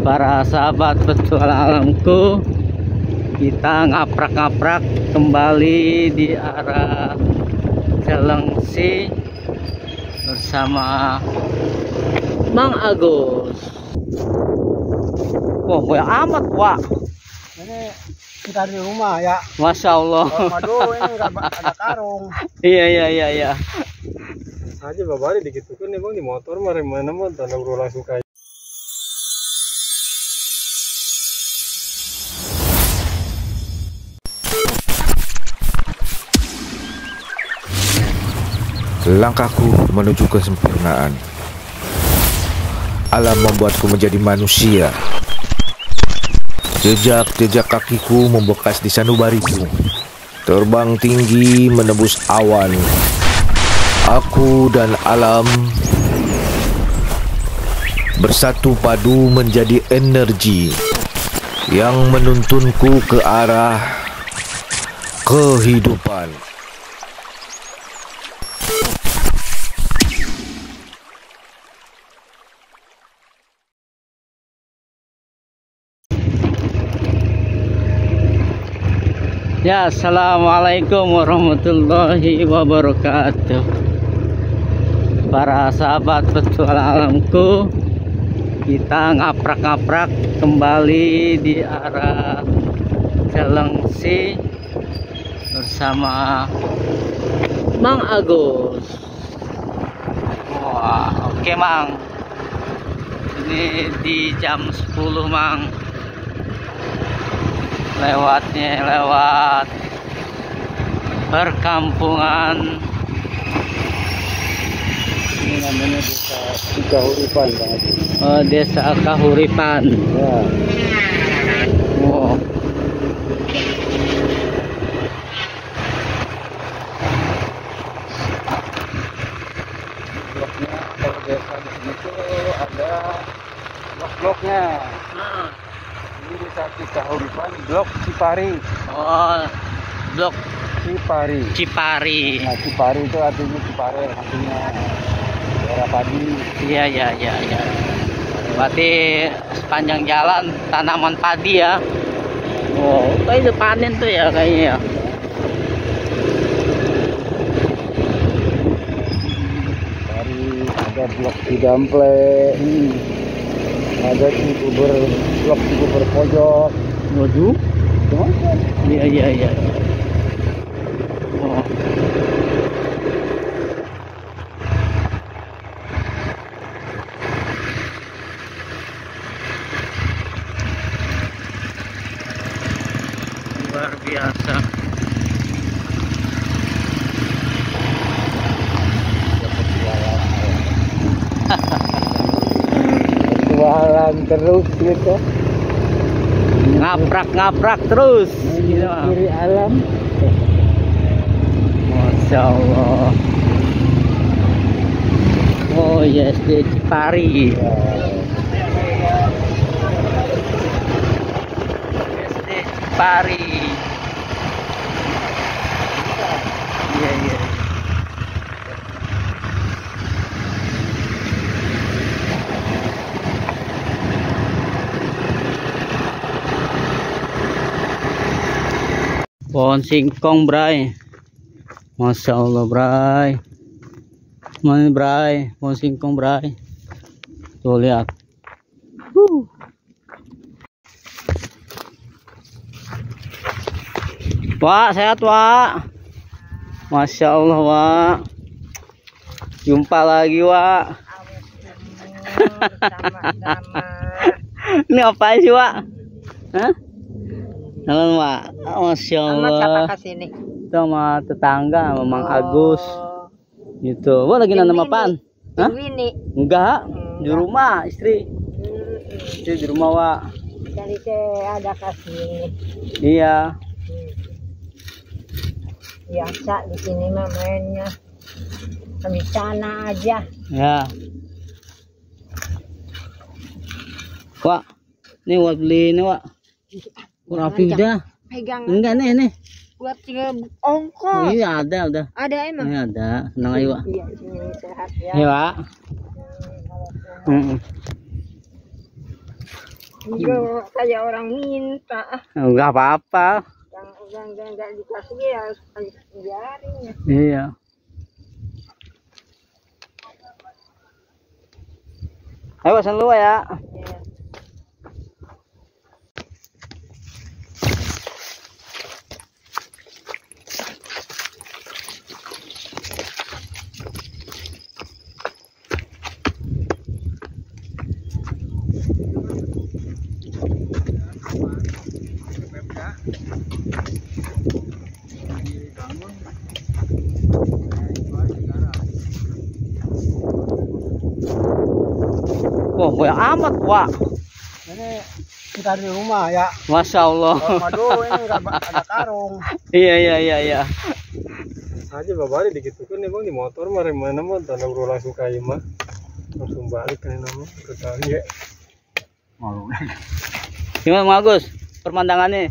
Para sahabat petualanganku, kita ngaprak-ngaprak kembali di arah Cilengsi bersama Mang Agus. Wah, banyak amat, Wak. Ini kita di rumah ya. Masya Allah. Aduh, ini ada karung. Iya. Aja babari dikit kan nih bang di motor mah mana mah tanda bro langsung kayak. Langkahku menuju kesempurnaan. Alam membuatku menjadi manusia. Jejak-jejak kakiku membekas di sanubariku. Terbang tinggi menembus awan. Aku dan alam bersatu padu menjadi energi yang menuntunku ke arah kehidupan. Ya, assalamualaikum warahmatullahi wabarakatuh. Para sahabat petualanganku, kita ngaprak-ngaprak kembali di arah Cilengsi bersama Mang Agus. Wah, oke Mang. Ini di jam 10 Mang. Lewatnya lewat perkampungan. Ini namanya desa Kahuripan Bang. Oh, desa Kahuripan. Ya. Oh. Bloknya kalau desa di sini tuh ada blok-bloknya. Ini desa Kahuripan, blok Cipari. Oh, blok Cipari. Cipari. Nah, Cipari itu artinya Cipare, artinya daerah padi. Iya. Berarti sepanjang jalan tanaman padi ya. Oh, kayak itu panen tuh ya kayaknya ya. Cipari, ada blok Cidample. Ada blok Cibubur pojok. Waduh. Iya. Oh. Luar biasa. Petualang terus gitu. Ngaprak terus gitu. Kiri alam. Masya Allah. Oh yes, di Cipari. SD Cipari. Iya. Pohon singkong, Bray. Masya Allah, Bray. Mana Bray? Pohon singkong, Bray. Tuh lihat. Wak, sehat Wak. Masya Allah Wak. Jumpa lagi Wak. Ini apa sih Wak? Hah? Halo Wak. Masya Allah. Sama tetangga, sama Mang Agus. Gitu. Wah, lagi nanam apaan? Hah? Enggak, di rumah istri. Istri di rumah Wak. Jadi saya ada kasih. Iya. Biasa di sini mah mainnya di sana aja. Ya. Wak, ini Wak beli ini Wak. Rapi udah. Pegang. Enggak nih. Buat tinggal ongkos. Iya ada udah. Ada emang. Ini ada. Senang aja Wak. Iya, sini sehat ya. Iya Wak. Enggak kayak orang minta. Enggak apa-apa. Yang enggak dikasih ya harus biarin ya. Iya. Ayo pesan lu ya. Wah, banyak amat, Wak. Ini kita di rumah ya. Masya Allah. Aduh, ini nggak ada karung. Iya. Aja babari dikit kan nih bang di motor mah mana mah tanah bro langsung kayak mah langsung balik kan nama ke tangga. Malu. Gimana Mang Agus? Pemandangannya?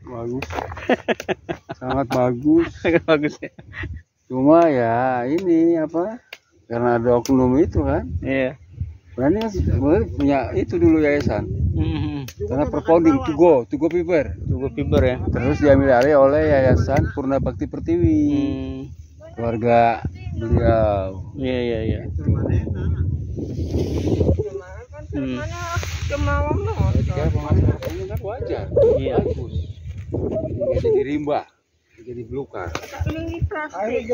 Bagus. Sangat bagus. Bagus ya. Cuma ya ini apa? Karena ada oknum itu kan. Iya. Berani punya itu dulu yayasan. Karena perponding to go paper. Tunggu fiber ya. Terus diambil alih oleh Yayasan Purna Bakti Pertiwi. Keluarga beliau. Iya. Ya, pemasukannya kan wajar. Iya. Bagus. Nggak jadi rimba, nggak jadi belukar. Ini plastik.